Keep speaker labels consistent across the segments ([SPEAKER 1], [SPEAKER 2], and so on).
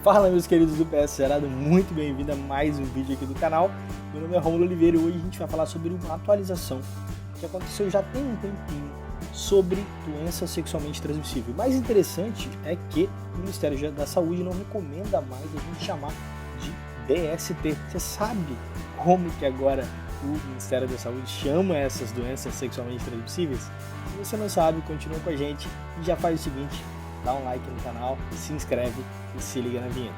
[SPEAKER 1] Fala, meus queridos do PS Cerado, muito bem-vindo a mais um vídeo aqui do canal. Meu nome é Romulo Oliveira e hoje a gente vai falar sobre uma atualização que aconteceu já tem um tempinho sobre doença sexualmente transmissível. O mais interessante é que o Ministério da Saúde não recomenda mais a gente chamar de DST. Você sabe como que agora o Ministério da Saúde chama essas doenças sexualmente transmissíveis? Se você não sabe, continua com a gente e já faz o seguinte: dá um like no canal, se inscreve e se liga na vinheta.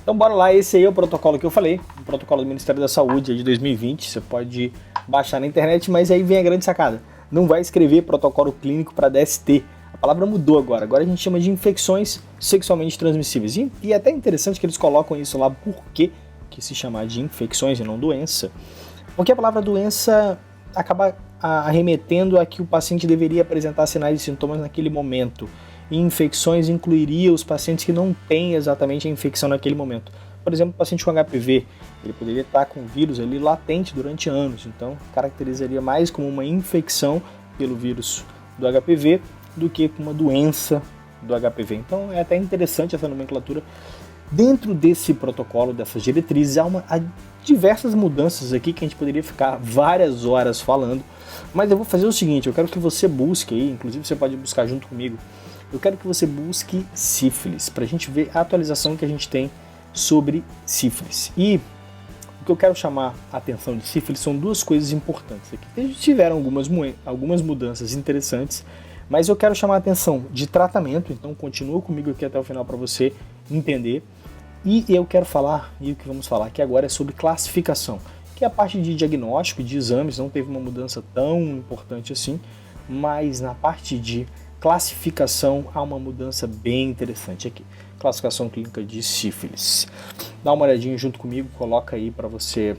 [SPEAKER 1] Então bora lá, esse aí é o protocolo que eu falei, o protocolo do Ministério da Saúde de 2020, você pode baixar na internet, mas aí vem a grande sacada, não vai escrever protocolo clínico para DST, a palavra mudou agora a gente chama de infecções sexualmente transmissíveis, e é até interessante que eles colocam isso lá, por que se chamar de infecções e não doença, porque a palavra doença acaba arremetendo a que o paciente deveria apresentar sinais e sintomas naquele momento. E infecções incluiria os pacientes que não têm exatamente a infecção naquele momento. Por exemplo, o paciente com HPV, ele poderia estar com o vírus ali latente durante anos, então caracterizaria mais como uma infecção pelo vírus do HPV do que com uma doença do HPV. Então é até interessante essa nomenclatura. Dentro desse protocolo, dessas diretrizes, há diversas mudanças aqui que a gente poderia ficar várias horas falando, mas eu vou fazer o seguinte, eu quero que você busque aí, inclusive você pode buscar junto comigo, eu quero que você busque sífilis, para a gente ver a atualização que a gente tem sobre sífilis. E o que eu quero chamar a atenção de sífilis são duas coisas importantes aqui. Eles tiveram algumas mudanças interessantes, mas eu quero chamar a atenção de tratamento, então continua comigo aqui até o final para você entender. E eu quero falar, e o que vamos falar aqui agora é sobre classificação, que é a parte de diagnóstico e de exames, não teve uma mudança tão importante assim, mas na parte de classificação há uma mudança bem interessante aqui. Classificação clínica de sífilis. Dá uma olhadinha junto comigo, coloca aí para você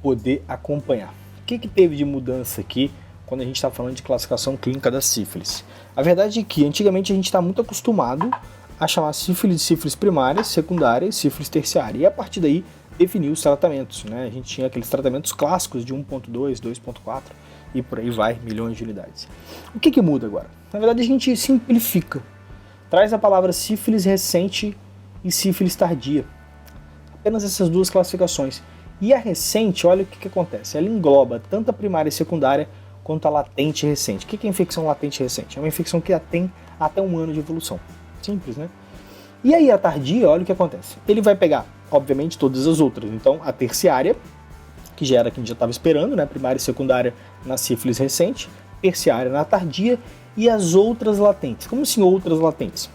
[SPEAKER 1] poder acompanhar. O que teve de mudança aqui quando a gente está falando de classificação clínica da sífilis? A verdade é que antigamente a gente está muito acostumado a chamar sífilis de sífilis primária, secundária e sífilis terciária. E a partir daí definir os tratamentos, né? A gente tinha aqueles tratamentos clássicos de 1.2, 2.4 e por aí vai, milhões de unidades. O que muda agora? Na verdade a gente simplifica. Traz a palavra sífilis recente e sífilis tardia. Apenas essas duas classificações. E a recente, olha o que acontece. Ela engloba tanto a primária e secundária quanto a latente e recente. O que é infecção latente e recente? É uma infecção que tem até 1 ano de evolução. Simples, né? E aí a tardia, olha o que acontece. Ele vai pegar, obviamente, todas as outras. Então, a terciária, que já era quem já estava esperando, né? Primária e secundária na sífilis recente, terciária na tardia e as outras latentes. Como assim outras latentes?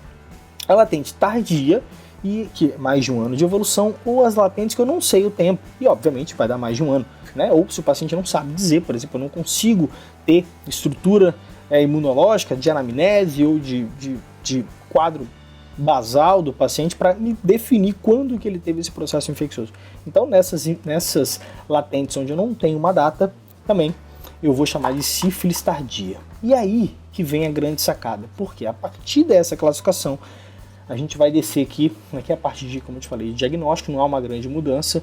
[SPEAKER 1] A latente tardia, e que é mais de 1 ano de evolução, ou as latentes que eu não sei o tempo, e obviamente vai dar mais de 1 ano, né? Ou se o paciente não sabe dizer, por exemplo, eu não consigo ter estrutura imunológica de anamnese ou de quadro basal do paciente para me definir quando que ele teve esse processo infeccioso. Então nessas latentes onde eu não tenho uma data, também eu vou chamar de sífilis tardia. E aí que vem a grande sacada, porque a partir dessa classificação a gente vai descer aqui é a parte de, como eu te falei, de diagnóstico, não há uma grande mudança,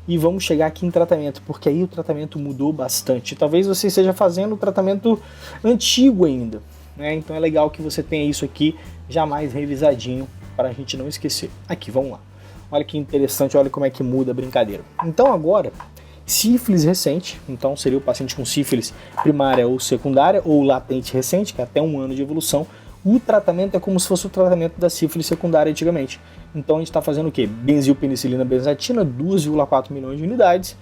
[SPEAKER 1] e vamos chegar aqui em tratamento, porque aí o tratamento mudou bastante. Talvez você esteja fazendo o tratamento antigo ainda, né? Então é legal que você tenha isso aqui já mais revisadinho para a gente não esquecer. Aqui, vamos lá. Olha que interessante, olha como é que muda a brincadeira. Então agora, sífilis recente, então seria o paciente com sífilis primária ou secundária, ou latente recente, que é até 1 ano de evolução. O tratamento é como se fosse o tratamento da sífilis secundária antigamente. Então a gente está fazendo o quê? Benzilpenicilina benzatina, 2,4 milhões de unidades.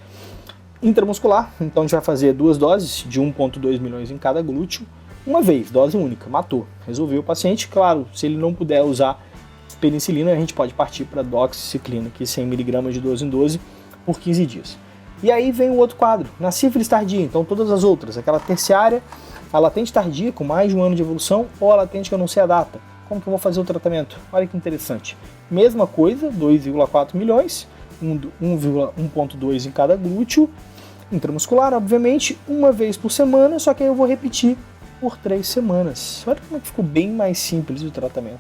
[SPEAKER 1] Intramuscular, então a gente vai fazer 2 doses de 1,2 milhões em cada glúteo, uma vez, dose única, matou, resolveu o paciente. Claro, se ele não puder usar penicilina, a gente pode partir para doxiciclina, que é 100 mg de 12 em 12 por 15 dias. E aí vem o outro quadro, na sífilis tardia, então todas as outras, aquela terciária, a latente tardia com mais de 1 ano de evolução ou a latente que eu não sei a data. Como que eu vou fazer o tratamento? Olha que interessante. Mesma coisa, 2,4 milhões, 1,2 em cada glúteo, intramuscular, obviamente, uma vez por semana, só que aí eu vou repetir por 3 semanas. Olha como é que ficou bem mais simples o tratamento.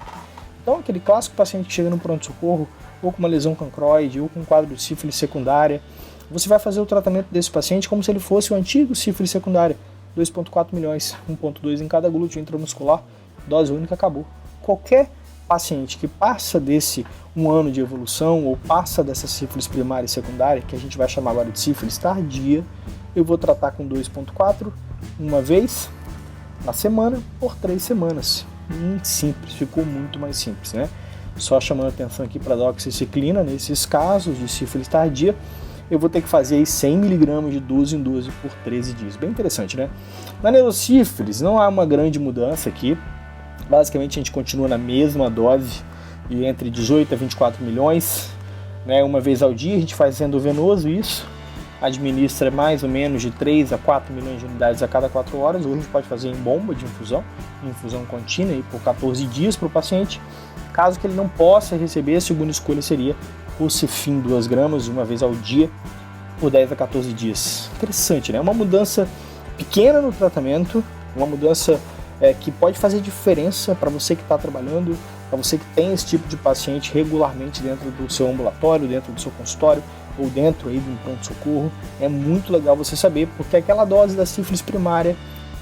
[SPEAKER 1] Então, aquele clássico paciente que chega no pronto-socorro, ou com uma lesão cancroide, ou com um quadro de sífilis secundária, você vai fazer o tratamento desse paciente como se ele fosse o antigo sífilis secundária. 2,4 milhões, 1,2 em cada glúteo intramuscular, dose única, acabou. Qualquer paciente que passa desse 1 ano de evolução ou passa dessa sífilis primária e secundária, que a gente vai chamar agora de sífilis tardia, eu vou tratar com 2,4 uma vez na semana por 3 semanas. Simples, ficou muito mais simples, né? Só chamando atenção aqui para a doxiciclina, nesses casos de sífilis tardia, eu vou ter que fazer aí 100 mg de 12 em 12 por 13 dias. Bem interessante, né? Na neurosífilis não há uma grande mudança aqui. Basicamente a gente continua na mesma dose de entre 18 a 24 milhões, né? Uma vez ao dia a gente faz endovenoso isso, administra mais ou menos de 3 a 4 milhões de unidades a cada 4 horas, ou a gente pode fazer em bomba de infusão contínua aí por 14 dias para o paciente. Caso que ele não possa receber, a segunda escolha seria o Cefin 2 gramas uma vez ao dia por 10 a 14 dias. Interessante, né? Uma mudança pequena no tratamento, uma mudança que pode fazer diferença para você que está trabalhando, para você que tem esse tipo de paciente regularmente dentro do seu ambulatório, dentro do seu consultório ou dentro aí de um pronto-socorro. É muito legal você saber, porque aquela dose da sífilis primária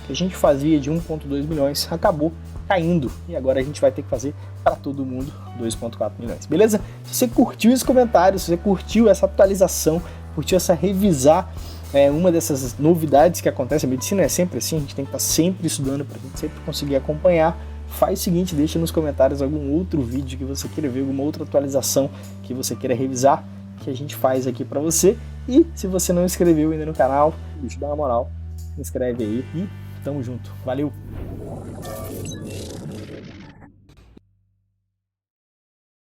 [SPEAKER 1] que a gente fazia de 1,2 milhões acabou caindo e agora a gente vai ter que fazer para todo mundo 2,4 milhões, beleza? Se você curtiu esse comentário, se você curtiu essa atualização, curtiu essa revisar uma dessas novidades que acontece, a medicina é sempre assim, a gente tem que estar sempre estudando para a gente sempre conseguir acompanhar. Faz o seguinte, deixa nos comentários algum outro vídeo que você queira ver, alguma outra atualização que você queira revisar, que a gente faz aqui para você. E se você não se inscreveu ainda no canal, deixa eu dar uma moral, se inscreve aí e tamo junto. Valeu!